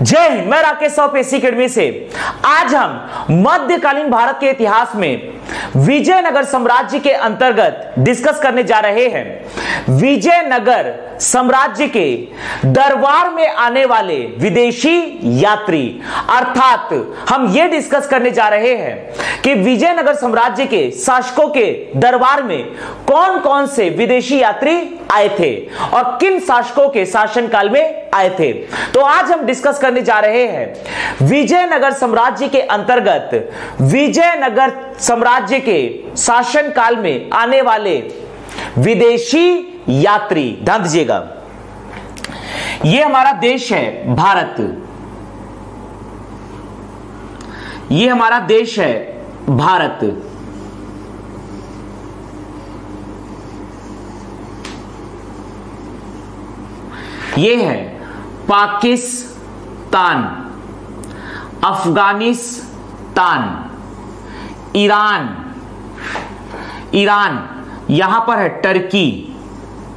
जय हिंद। मैं राकेश साहू पेशी अकेडमी से। आज हम मध्यकालीन भारत के इतिहास में विजयनगर साम्राज्य के अंतर्गत डिस्कस करने जा रहे हैं। विजयनगर साम्राज्य के दरबार में आने वाले विदेशी यात्री, अर्थात हम यह डिस्कस करने जा रहे हैं कि विजयनगर साम्राज्य के शासकों के दरबार में कौन कौन से विदेशी यात्री आए थे और किन शासकों के शासनकाल में आए थे। तो आज हम डिस्कस करने जा रहे हैं विजयनगर साम्राज्य के अंतर्गत विजयनगर साम्राज्य के शासनकाल में आने वाले विदेशी यात्री। ध्यान दीजिएगा, यह हमारा देश है भारत, यह हमारा देश है भारत। यह है पाकिस्तान, अफगानिस्तान, ईरान, ईरान यहां पर है टर्की,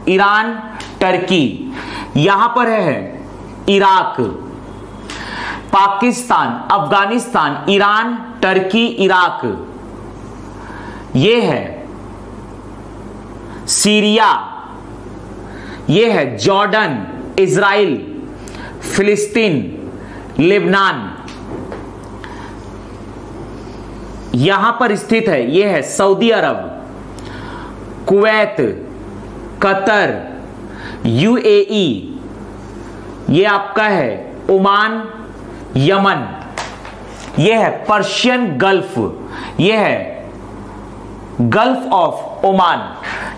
ईरान, टर्की यहां पर है Iraq. Pakistan, Afghanistan, Iran, Turkey, Iraq. यह है सीरिया, यह है जॉर्डन, इजराइल, फिलिस्तीन, लेबनान यहां पर स्थित है। यह है सऊदी अरब, कुवैत, कतर, यूएई, यह आपका है ओमान, यमन। यह है पर्शियन गल्फ, यह है गल्फ ऑफ ओमान,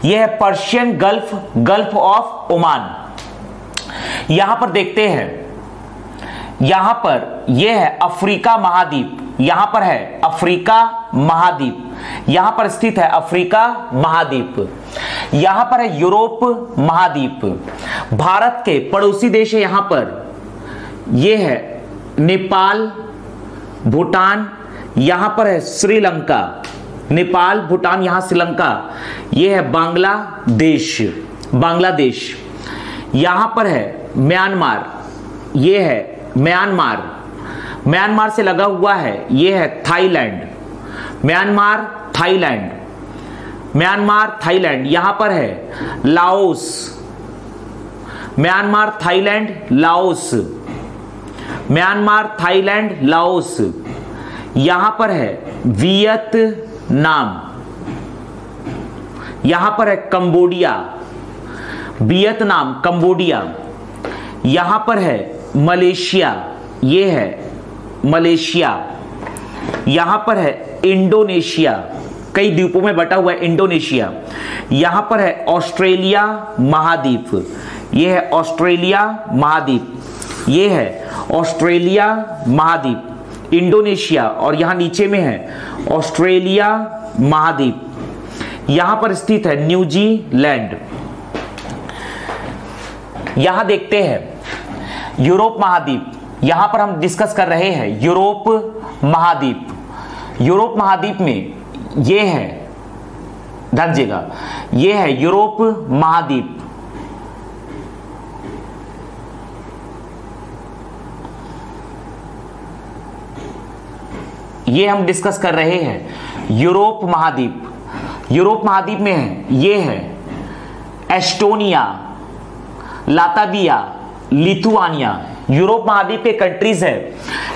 यह है Persian gulf, gulf of Oman. यहां पर देखते हैं, यहां पर यह है अफ्रीका महाद्वीप, यहां पर है अफ्रीका महाद्वीप, यहां पर स्थित है अफ्रीका महाद्वीप। यहां पर है यूरोप महाद्वीप। भारत के पड़ोसी देश है यहां पर, यह है नेपाल, भूटान, यहां पर है श्रीलंका, नेपाल, भूटान, यहां श्रीलंका। यह है बांग्लादेश, बांग्लादेश। यहां पर है म्यांमार, यह है म्यांमार, म्यांमार से लगा हुआ है। यह है Thailand, Myanmar, Thailand, Myanmar, Thailand. यहां पर है Laos, Myanmar, Thailand, Laos, Myanmar, Thailand, Laos. यहां पर है वियतनाम, यहां पर है कंबोडिया, वियतनाम, कंबोडिया। यहां पर है मलेशिया, यह है मलेशिया। यहां पर है इंडोनेशिया, कई द्वीपों में बटा हुआ है इंडोनेशिया। यहां पर है ऑस्ट्रेलिया महाद्वीप, यह है ऑस्ट्रेलिया महाद्वीप, यह है ऑस्ट्रेलिया महाद्वीप, इंडोनेशिया। और यहां नीचे में है ऑस्ट्रेलिया महाद्वीप। यहां पर स्थित है न्यूजीलैंड। यहां देखते हैं यूरोप महाद्वीप, यहां पर हम डिस्कस कर रहे हैं यूरोप महाद्वीप। यूरोप महाद्वीप में यह है, ध्यान दीजिएगा, यह है यूरोप महाद्वीप। यह हम डिस्कस कर रहे हैं यूरोप महाद्वीप। यूरोप महाद्वीप में है, यह है एस्टोनिया, लातविया, लिथुआनिया। यूरोप महाद्वीप के कंट्रीज है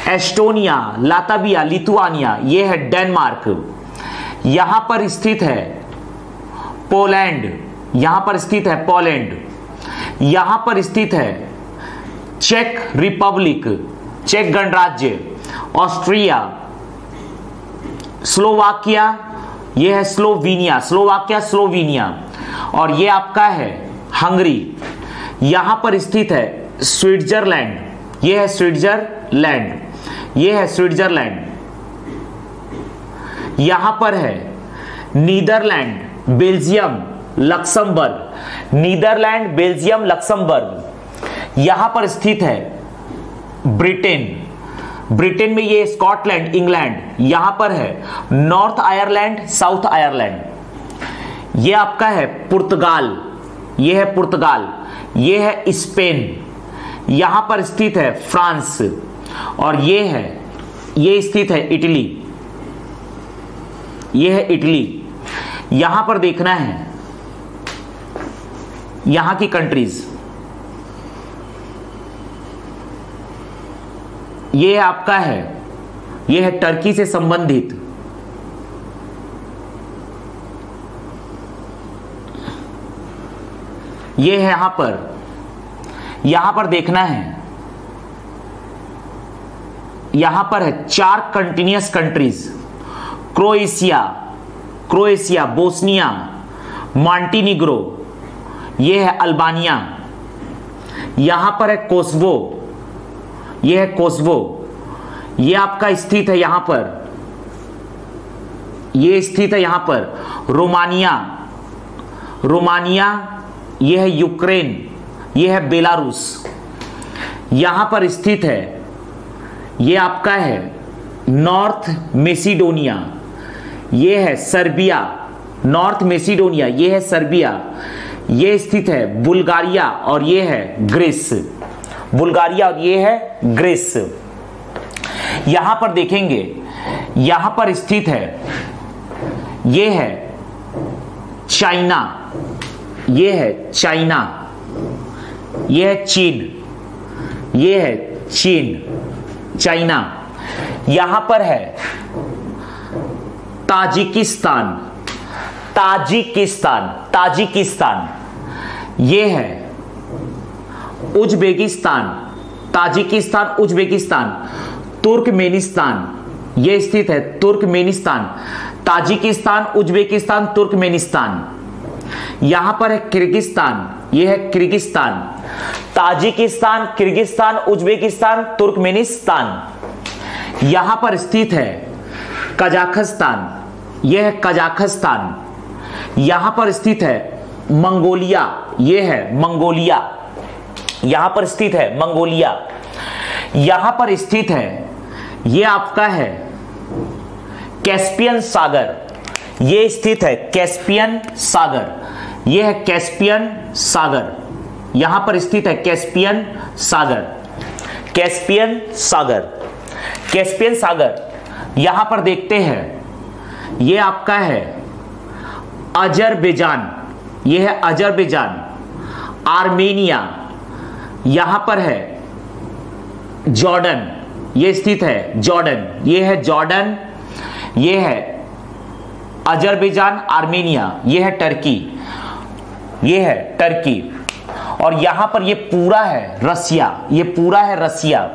एस्टोनिया, लातविया, लिथुआनिया। यह है डेनमार्क। यहां पर स्थित है पोलैंड, यहां पर स्थित है पोलैंड। यहां पर स्थित है चेक रिपब्लिक, चेक गणराज्य, ऑस्ट्रिया, स्लोवाकिया, यह है स्लोवीनिया, स्लोवाकिया, स्लोवीनिया। और यह आपका है हंगरी। यहां पर स्थित है स्विट्जरलैंड, यह है स्विट्जरलैंड, यह है स्विट्जरलैंड। यहां पर है Netherland, Belgium, Luxembourg, Netherland, Belgium, Luxembourg. यहां पर स्थित है ब्रिटेन, ब्रिटेन में ये स्कॉटलैंड, इंग्लैंड। यहां पर है नॉर्थ आयरलैंड, साउथ आयरलैंड। यह आपका है पुर्तगाल, यह है पुर्तगाल। यह है स्पेन, यहां पर स्थित है फ्रांस, और ये स्थित है इटली, ये है इटली। यहां पर देखना है यहां की कंट्रीज, ये आपका है, ये है टर्की से संबंधित, ये है यहां पर देखना है, यहां पर है 4 continuous countries, Croatia, Bosnia, Montenegro, ये है अल्बानिया। यहां पर है कोसवो, ये है कोसवो, ये आपका स्थित है यहां पर, ये स्थित है यहां पर रोमानिया, ये है यूक्रेन, ये है बेलारूस। यहां पर स्थित है, ये आपका है नॉर्थ मैसिडोनिया, ये है सर्बिया, नॉर्थ मैसिडोनिया, ये है सर्बिया। ये स्थित है बुल्गारिया, और ये है ग्रीस, बुल्गारिया और ये है ग्रीस। यहां पर देखेंगे, यहां पर स्थित है, ये है चाइना, ये है चाइना, ये है चीन, ये है चीन, चाइना। यहां पर है ताजिकिस्तान, ये है उज्बेकिस्तान, तुर्कमेनिस्तान, ये स्थित है तुर्कमेनिस्तान, ताजिकिस्तान, उज्बेकिस्तान, तुर्कमेनिस्तान। यहां पर है किर्गिस्तान, ये है Kyrgyzstan, Tajikistan, Kyrgyzstan, Uzbekistan, Turkmenistan. यहां पर स्थित है कजाकिस्तान, यह है कजाकिस्तान। यहां पर स्थित है मंगोलिया, यह है मंगोलिया, यहां पर स्थित है मंगोलिया। यहां पर स्थित है, यह आपका है कैस्पियन सागर, यह स्थित है कैस्पियन सागर, यह है कैस्पियन सागर। यहां पर स्थित है कैस्पियन सागर, कैस्पियन सागर, कैस्पियन सागर। यहां पर देखते हैं, यह आपका है अजरबैजान, यह है अजरबैजान, आर्मेनिया। यहां पर है जॉर्डन, यह स्थित है जॉर्डन, यह है जॉर्डन, यह है अजरबैजान, आर्मेनिया, यह है टर्की, यह है टर्की। और यहां पर यह पूरा है रसिया, यह पूरा है रसिया।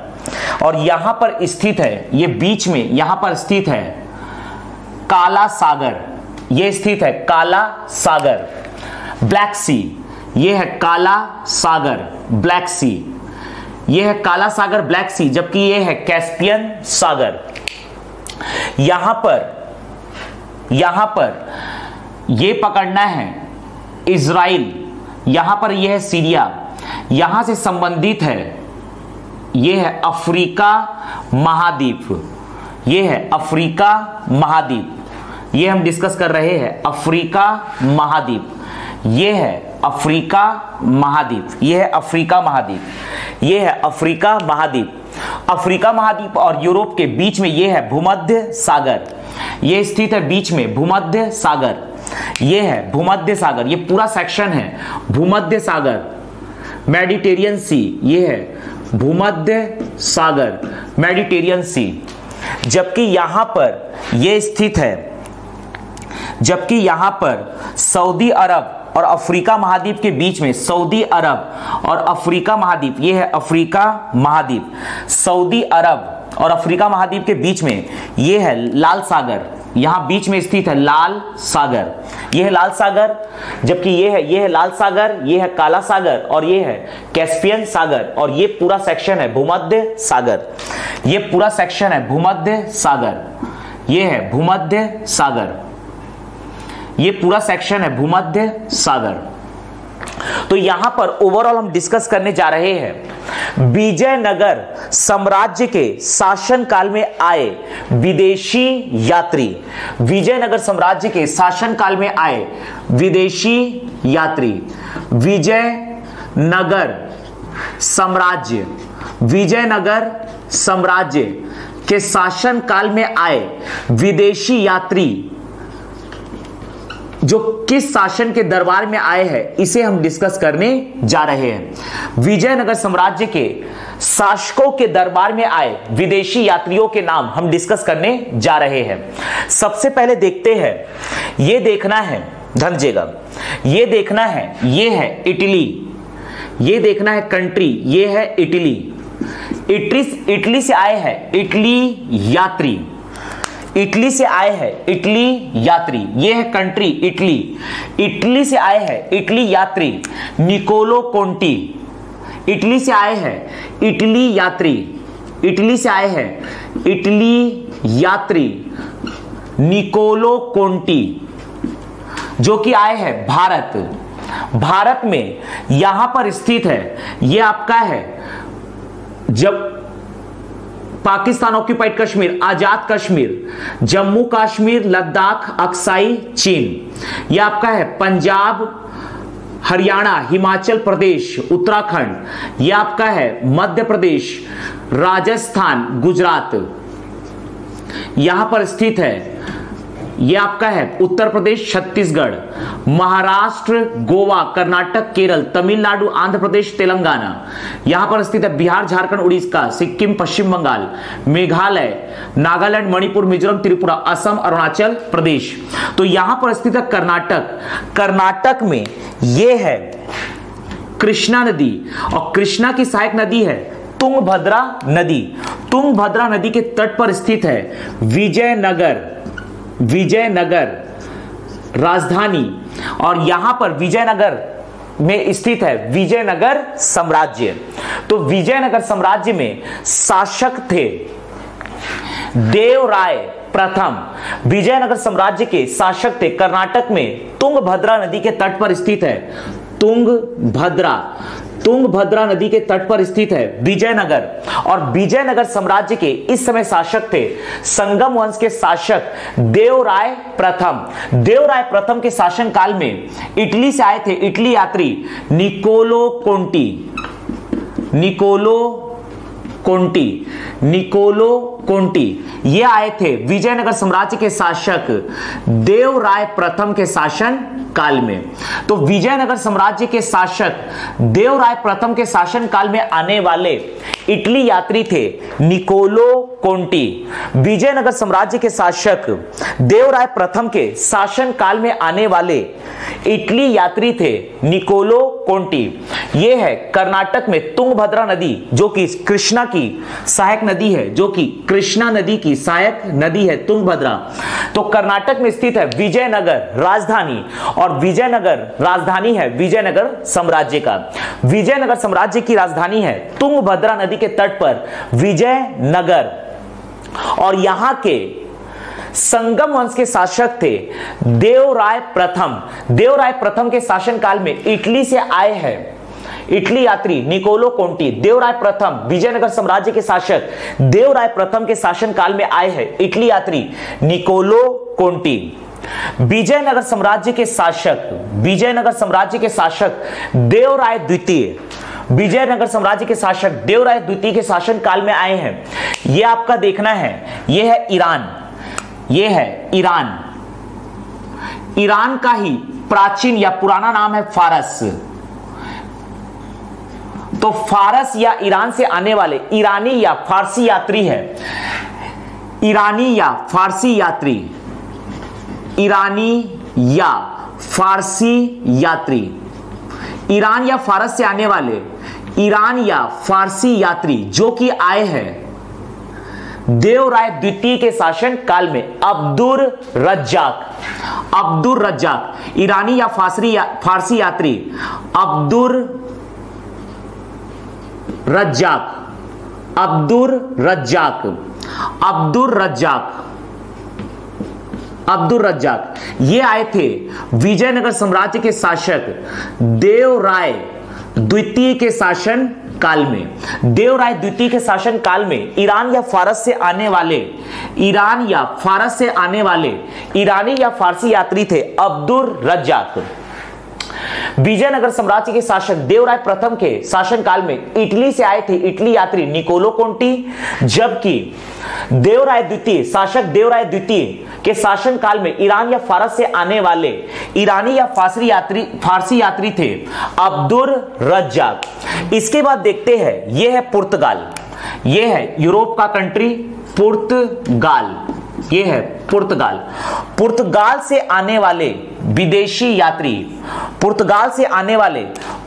और यहां पर स्थित है, यह बीच में यहां पर स्थित है काला सागर, यह स्थित है काला सागर, ब्लैक सी, यह है काला सागर, ब्लैक सी, यह है काला सागर, ब्लैक सी, जबकि यह है कैस्पियन सागर। यहां पर यह पकड़ना है इजराइल, यहां पर यह है सीरिया, यहां से संबंधित है, यह है अफ्रीका महाद्वीप, यह है अफ्रीका महाद्वीप, यह हम डिस्कस कर रहे हैं अफ्रीका महाद्वीप, यह है अफ्रीका महाद्वीप, यह है अफ्रीका महाद्वीप, यह है अफ्रीका महाद्वीप। अफ्रीका महाद्वीप और यूरोप के बीच में यह है भूमध्य सागर, यह स्थित है बीच में भूमध्य सागर, यह है भूमध्य सागर, यह पूरा सेक्शन है भूमध्य सागर, मेडिटेरियन सी, यह है भूमध्य सागर, मेडिटेरियन सी। जबकि यहां पर यह स्थित है, जबकि यहां पर सऊदी अरब और अफ्रीका महाद्वीप के बीच में, सऊदी अरब और अफ्रीका महाद्वीप, यह है अफ्रीका महाद्वीप, सऊदी अरब और अफ्रीका महाद्वीप के बीच में यह है लाल सागर, यहां बीच में स्थित है लाल सागर, यह है लाल सागर। जबकि यह है लाल सागर, यह है काला सागर, और यह है कैस्पियन सागर, और यह पूरा सेक्शन है भूमध्य सागर, यह पूरा सेक्शन है भूमध्य सागर, यह है भूमध्य सागर, ये पूरा सेक्शन है भूमध्य सागर। तो यहां पर ओवरऑल हम डिस्कस करने जा रहे हैं विजयनगर साम्राज्य के शासनकाल में आए विदेशी यात्री, विजयनगर साम्राज्य के शासनकाल में आए विदेशी यात्री। विजयनगर साम्राज्य, विजयनगर साम्राज्य के शासन काल में आए विदेशी यात्री जो किस शासन के दरबार में आए हैं, इसे हम डिस्कस करने जा रहे हैं। विजयनगर साम्राज्य के शासकों के दरबार में आए विदेशी यात्रियों के नाम हम डिस्कस करने जा रहे हैं। सबसे पहले देखते हैं, ये देखना है, ध्यान दीजिएगा, ये देखना है, ये है इटली, ये देखना है कंट्री, ये है इटली। इटली से आए हैं इटली यात्री, इटली से आए हैं इटली यात्री, ये है कंट्री इटली। इटली से आए हैं इटली यात्री निकोलो कोंटी, इटली से आए हैं इटली यात्री, इटली से आए हैं इटली यात्री निकोलो कोंटी, जो कि आए हैं भारत। भारत में यहां पर स्थित है, ये आपका है जब पाकिस्तान ऑक्यूपाइड कश्मीर, आजाद कश्मीर, जम्मू कश्मीर, लद्दाख, अक्साई चीन, यह आपका है पंजाब, हरियाणा, हिमाचल प्रदेश, उत्तराखंड, यह आपका है मध्य प्रदेश, राजस्थान, गुजरात, यहां पर स्थित है। यह आपका है उत्तर प्रदेश, छत्तीसगढ़, महाराष्ट्र, गोवा, कर्नाटक, केरल, तमिलनाडु, आंध्र प्रदेश, तेलंगाना, यहां पर स्थित है बिहार, झारखंड, उड़ीसा, सिक्किम, पश्चिम बंगाल, मेघालय, नागालैंड, मणिपुर, मिजोरम, त्रिपुरा, असम, अरुणाचल प्रदेश। तो यहां पर स्थित है कर्नाटक। कर्नाटक में यह है कृष्णा नदी, और कृष्णा की सहायक नदी है तुंगभद्रा नदी। तुंगभद्रा नदी के तट पर स्थित है विजयनगर, विजयनगर राजधानी, और यहां पर विजयनगर में स्थित है विजयनगर साम्राज्य। तो विजयनगर साम्राज्य में शासक थे देवराय प्रथम। विजयनगर साम्राज्य के शासक थे, कर्नाटक में तुंगभद्रा नदी के तट पर स्थित है तुंगभद्रा, तुंगभद्रा नदी के तट पर स्थित है विजयनगर। और विजयनगर साम्राज्य के इस समय शासक थे संगम वंश के शासक देवराय प्रथम। देवराय प्रथम के शासन काल में इटली से आए थे इटली यात्री Niccolo Conti, Niccolo Conti, Niccolo Conti, ये आए थे विजयनगर साम्राज्य के शासक देवराय प्रथम के शासन काल में। तो विजयनगर साम्राज्य के शासक देवराय प्रथम के शासन काल में आने वाले इटली यात्री थे निकोलो कोंटी। विजयनगर साम्राज्य के शासक देवराय प्रथम के शासन काल में आने वाले इटली यात्री थे निकोलो कोंटी। ये है कर्नाटक में तुंगभद्रा नदी, जो कि कृष्णा की सहायक नदी है, जो कि कृष्णा नदी की सहायक नदी है तुंगभद्रा। तो कर्नाटक में स्थित है विजयनगर राजधानी, और विजयनगर राजधानी है विजयनगर साम्राज्य का। विजयनगर साम्राज्य की राजधानी है तुंगभद्रा नदी के तट पर विजयनगर, और यहां के संगम वंश के शासक थे देवराय प्रथम। देवराय प्रथम के शासन काल में इटली से आए हैं इटली यात्री निकोलो कोंटी। देवराय प्रथम विजयनगर साम्राज्य के शासक देवराय प्रथम के शासन काल में आए हैं इटली यात्री निकोलो कोंटी। विजयनगर साम्राज्य के शासक, विजयनगर साम्राज्य के शासक देवराय द्वितीय, विजयनगर साम्राज्य के शासक देवराय द्वितीय के शासन काल में आए हैं। यह आपका देखना है, यह है ईरान, यह है ईरान। ईरान का ही प्राचीन या पुराना नाम है फारस। तो फारस या ईरान से आने वाले ईरानी या फारसी यात्री है, ईरानी या फारसी यात्री, ईरानी या फारसी यात्री, ईरान या फारस से आने वाले ईरान या फारसी यात्री जो कि आए हैं देवराय द्वितीय के शासन काल में। अब्दुल रज्जाक, अब्दुल रज्जाक ईरानी या फारसी यात्री अब्दुल रज्जाक, अब्दुल रज्जाक, अब्दुल रज्जाक, अब्दुल रज्जाक, ये आए थे विजयनगर साम्राज्य के शासक देवराय द्वितीय के शासन काल में। देवराय द्वितीय के शासन काल में ईरान या फारस से आने वाले, ईरान या फारस से आने वाले ईरानी या फारसी यात्री थे अब्दुल रज्जाक। विजयनगर साम्राज्य के शासक देवराय प्रथम के शासनकाल में इटली से आए थे इटली यात्री निकोलो कोंटी, जबकि देवराय द्वितीय शासक देवराय द्वितीय के शासनकाल में ईरान या फारस से आने वाले ईरानी या फारसी यात्री थे अब्दुल रज्जाक। इसके बाद देखते हैं, यह है पुर्तगाल, यह है यूरोप का कंट्री पुर्तगाल, यह है पुर्तगाल। पुर्तगाल से आने वाले विदेशी यात्री, पुर्तगाल से आने वाले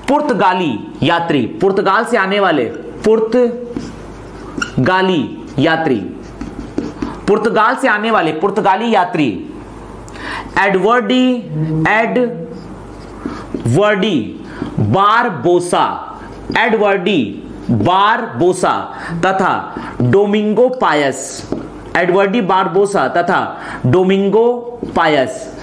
पुर्तगाली यात्री, पुर्तगाल से आने वाले पुर्तगाली यात्री, पुर्तगाल से आने वाले पुर्तगाली यात्री एडवर्डी बारबोसा, एडवर्डी बारबोसा तथा डोमिंगो पायस, एडवर्डी बारबोसा तथा डोमिंगो पायस,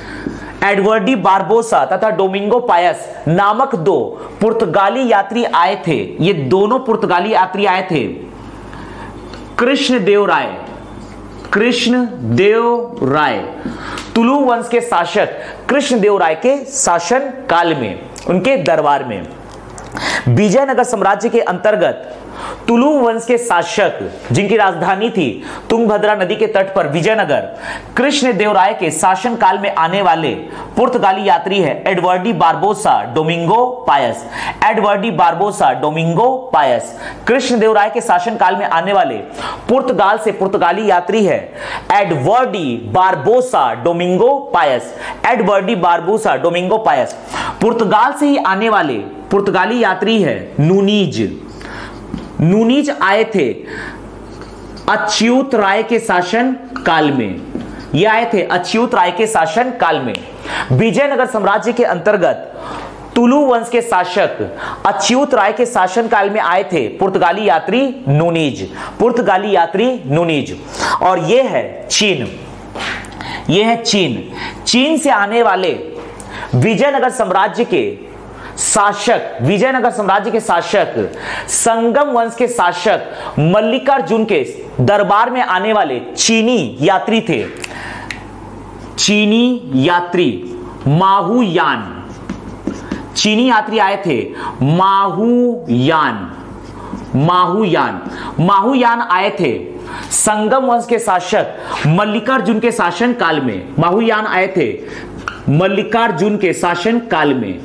एडवर्डी बारबोसा तथा डोमिंगो पायस नामक दो पुर्तगाली यात्री आए थे। ये दोनों पुर्तगाली यात्री आए थे कृष्णदेवराय तुलु वंश के शासक कृष्णदेवराय के शासन काल में, उनके दरबार में। विजयनगर साम्राज्य के अंतर्गत तुलु वंश के शासक जिनकी राजधानी थी तुंगभद्रा नदी के तट पर विजयनगर, कृष्णदेवराय के शासन काल में आने वाले पुर्तगाली यात्री है Duarte Barbosa Domingo Paes, Duarte Barbosa Domingo Paes. Krishnadevaraya के शासन काल में आने वाले पुर्तगाल से पुर्तगाली यात्री है Duarte Barbosa Domingo Paes, Duarte Barbosa Domingo Paes. पुर्तगाल से ही आने वाले पुर्तगाली यात्री है नूनीज आए थे अच्युत राय के शासन काल में, ये आए थे अच्युत राय के शासन काल में। विजयनगर साम्राज्य के अंतर्गत तुलु वंश के शासक अच्युत राय के शासन काल में आए थे पुर्तगाली यात्री नूनीज, पुर्तगाली यात्री नूनीज। और ये है चीन, ये है चीन से आने वाले विजयनगर साम्राज्य के शासक, विजयनगर साम्राज्य के शासक संगम वंश के शासक मल्लिकार्जुन के दरबार में आने वाले चीनी यात्री थे, चीनी यात्री माहुयान, चीनी यात्री आए थे माहुयान आए थे संगम वंश के शासक मल्लिकार्जुन के शासन काल में, माहुयान आए थे मल्लिकार्जुन के शासन काल में।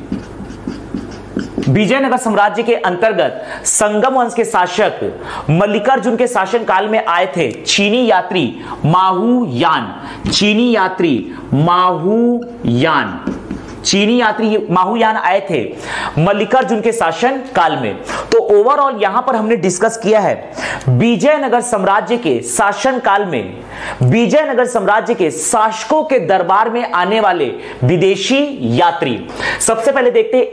विजयनगर साम्राज्य के अंतर्गत संगम वंश के शासक मल्लिकार्जुन के शासन काल में आए थे चीनी यात्री माहुयान, चीनी यात्री माहुयान आए थे मल्लिकार्जुन के शासन काल में। तो ओवरऑल यहां पर हमने डिस्कस किया है विजयनगर साम्राज्य के शासन काल में विजयनगर साम्राज्य के शासकों के दरबार में आने वाले विदेशी यात्री। सबसे पहले देखते हैं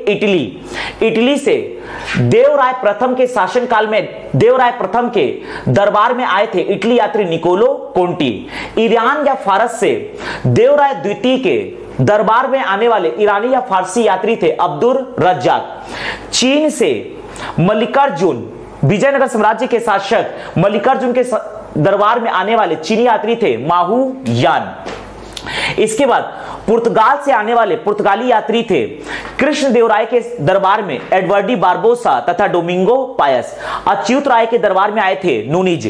इटली से देवराय प्रथम के शासन काल में देवराय प्रथम के दरबार में आए थे इटली यात्री निकोलो कोंटी। ईरान या फारस से देवराय द्वितीय के दरबार में आने वाले ईरानी या फारसी यात्री थे अब्दुल रज्जाक। चीन से मल्लिकार्जुन, विजयनगर साम्राज्य के शासक मल्लिकार्जुन के दरबार में आने वाले चीनी यात्री थे माहुयान। इसके बाद पुर्तगाल से आने वाले पुर्तगाली यात्री थे कृष्णदेवराय के दरबार में एडवर्डी बारबोसा तथा डोमिंगो पायस। अच्युत राय के दरबार में आए थे नूनीज।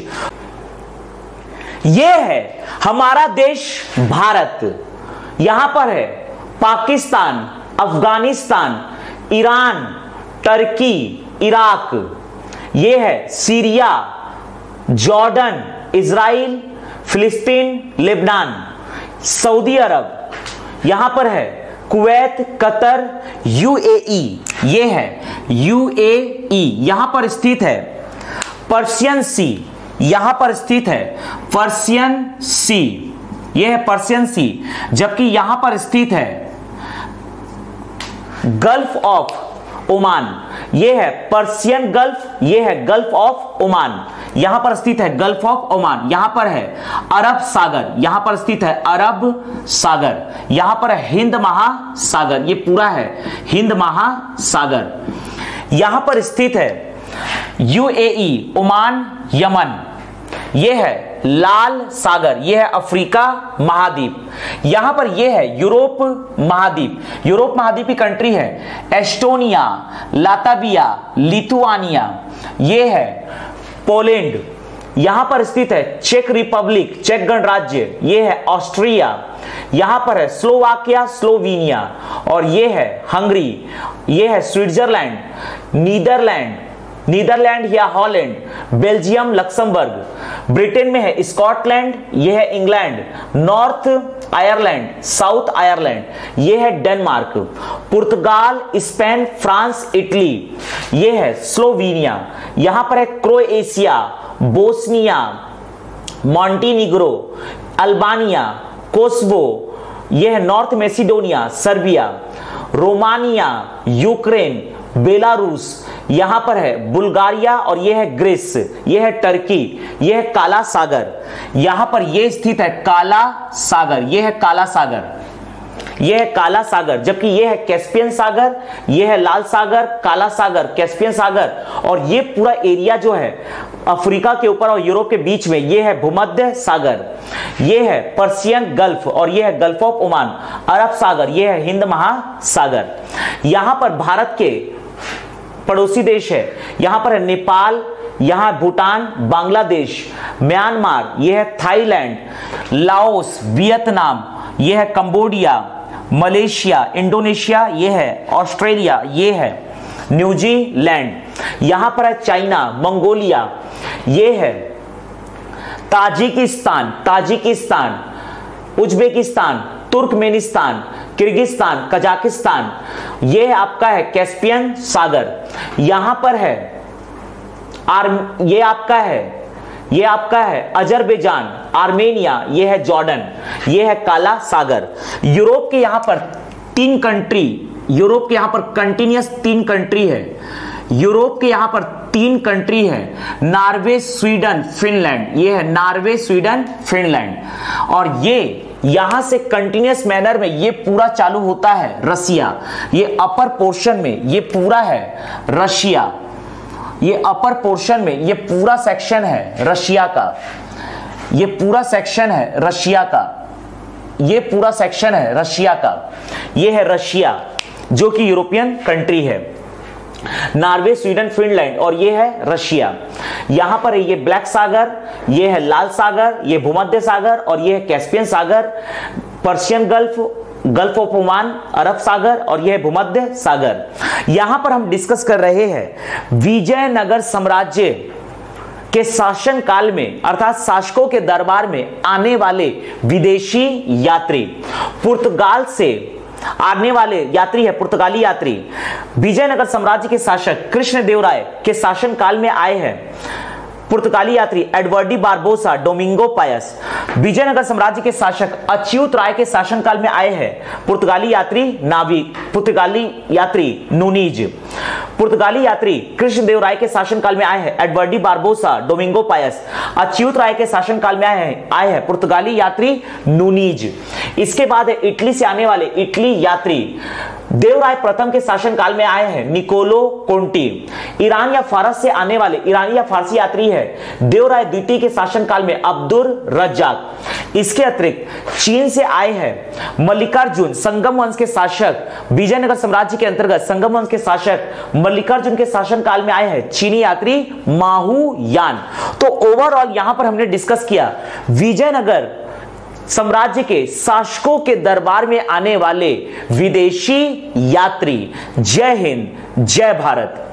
यह है हमारा देश भारत। यहां पर है Pakistan, Afghanistan, Iran, Turkey, Iraq, यह है सीरिया, जॉर्डन, इजराइल, फिलिस्तीन, लेबनान, सऊदी अरब, यहां पर है कुवैत, कतर, यूएई, यह है यूएई, यहां पर स्थित है पर्शियन सी, यहां पर स्थित है पर्शियन सी, यह है पर्शियन सी। जबकि यहां पर स्थित है गल्फ ऑफ ओमान, यह है पर्शियन गल्फ, यह है गल्फ ऑफ ओमान, यहां पर स्थित है गल्फ ऑफ ओमान। यहां पर है अरब सागर, यहां पर स्थित है अरब सागर, यहां पर है हिंद महासागर, यह पूरा है हिंद महासागर। यहां पर स्थित है यूएई, ओमान, यमन, यह है लाल सागर, यह है अफ्रीका महाद्वीप। यहां पर यह है यूरोप महाद्वीप। यूरोप महाद्वीप की कंट्री है एस्टोनिया, लातविया, लिथुआनिया, यह है पोलैंड। यहां पर स्थित है चेक रिपब्लिक, चेक गणराज्य, यह है ऑस्ट्रिया। यहां पर है स्लोवाकिया, स्लोवेनिया, और यह है हंगरी, यह है स्विट्जरलैंड, नीदरलैंड या हॉलैंड, बेल्जियम, लक्समबर्ग। ब्रिटेन में है स्कॉटलैंड, यह है England, north Ireland, south Ireland, यह है डेनमार्क। पुर्तगाल, स्पेन, फ्रांस, इटली, यह है स्लोवेनिया। यहां पर है क्रोएशिया, बोस्निया, मॉन्टीनिग्रो, अल्बानिया, कोस्वो, यह है north Macedonia, Serbia, Romania, Ukraine, Belarus, यहां पर है बुल्गारिया, और यह है ग्रीस, यह है टर्की, यह है काला सागर। यहां पर यह स्थित है काला सागर, यह है काला सागर, यह है काला सागर, जबकि यह है कैस्पियन सागर, यह है लाल सागर, काला सागर, कैस्पियन सागर। और यह पूरा एरिया जो है अफ्रीका के ऊपर और यूरोप के बीच में, यह है भूमध्य सागर, यह है पर्शियन गल्फ, और यह है गल्फ ऑफ ओमान, अरब सागर, यह है हिंद महासागर। यहां पर भारत के पड़ोसी देश है, यहां पर है नेपाल, यहां भूटान, बांग्लादेश, म्यांमार, यह है थाईलैंड, लाओस, वियतनाम, यह है कंबोडिया, मलेशिया, इंडोनेशिया, यह है ऑस्ट्रेलिया, यह है न्यूजीलैंड। यहां पर है चाइना, मंगोलिया, यह है Tajikistan, Uzbekistan, Turkmenistan, Kyrgyzstan, Kazakhstan, यह आपका है कैस्पियन सागर। यहां पर है यह आपका है अजरबैजान, आर्मेनिया, यह है जॉर्डन, यह है काला सागर। यूरोप के यहां पर कंटिन्यूअस 3 कंट्री है। यूरोप के यहां पर 3 कंट्री है, नॉर्वे, स्वीडन, फिनलैंड, यह है नॉर्वे, स्वीडन, फिनलैंड। और ये यहां से कंटिन्यूअस मैनर में ये पूरा चालू होता है रसिया। ये अपर पोर्शन में ये पूरा है रशिया, ये अपर पोर्शन में ये पूरा सेक्शन है रशिया का, ये पूरा सेक्शन है रशिया का, ये पूरा सेक्शन है रशिया का। ये है रशिया जो कि यूरोपियन कंट्री है, नॉर्वे, स्वीडन, फिनलैंड, और ये है रशिया। यहां पर ये ब्लैक सागर, ये है लाल सागर, ये भूमध्य सागर, और ये है कैस्पियन सागर, पर्शियन गल्फ ऑफ ओमान, अरब सागर, और यह भूमध्य सागर। यहां पर हम डिस्कस कर रहे हैं विजयनगर साम्राज्य के शासन काल में, अर्थात शासकों के दरबार में आने वाले विदेशी यात्री, पुर्तगाल से आने वाले यात्री है पुर्तगाली यात्री। विजयनगर साम्राज्य के शासक कृष्णदेवराय के शासन काल में आए हैं पुर्तगाली यात्री एडवर्डी बारबोसा, डोमिंगो पायस। विजयनगर साम्राज्य के शासक अच्युत राय के शासनकाल में आए हैं पुर्तगाली यात्री नूनीज। पुर्तगाली यात्री कृष्णदेवराय के शासनकाल में आए हैं एडवर्डी बारबोसा, डोमिंगो पायस। अच्युत राय के शासनकाल में आए हैं पुर्तगाली यात्री नूनीज। इसके बाद है इटली से आने वाले इटली यात्री देवराय प्रथम के शासनकाल में आए हैं निकोलो कोंटी। ईरान या फारस से आने वाले ईरानी या फारसी यात्री है देवराय द्वितीय के शासनकाल में अब्दुल रज्जाक। इसके अतिरिक्त चीन से आए हैं मल्लिकार्जुन, संगम वंश के शासक। विजयनगर साम्राज्य के अंतर्गत संगम वंश के शासक मल्लिकार्जुन के शासनकाल में आए हैं चीनी यात्री माहू यान। तो ओवरऑल यहां पर हमने डिस्कस किया विजयनगर साम्राज्य के शासकों के दरबार में आने वाले विदेशी यात्री। जय हिंद, जय भारत।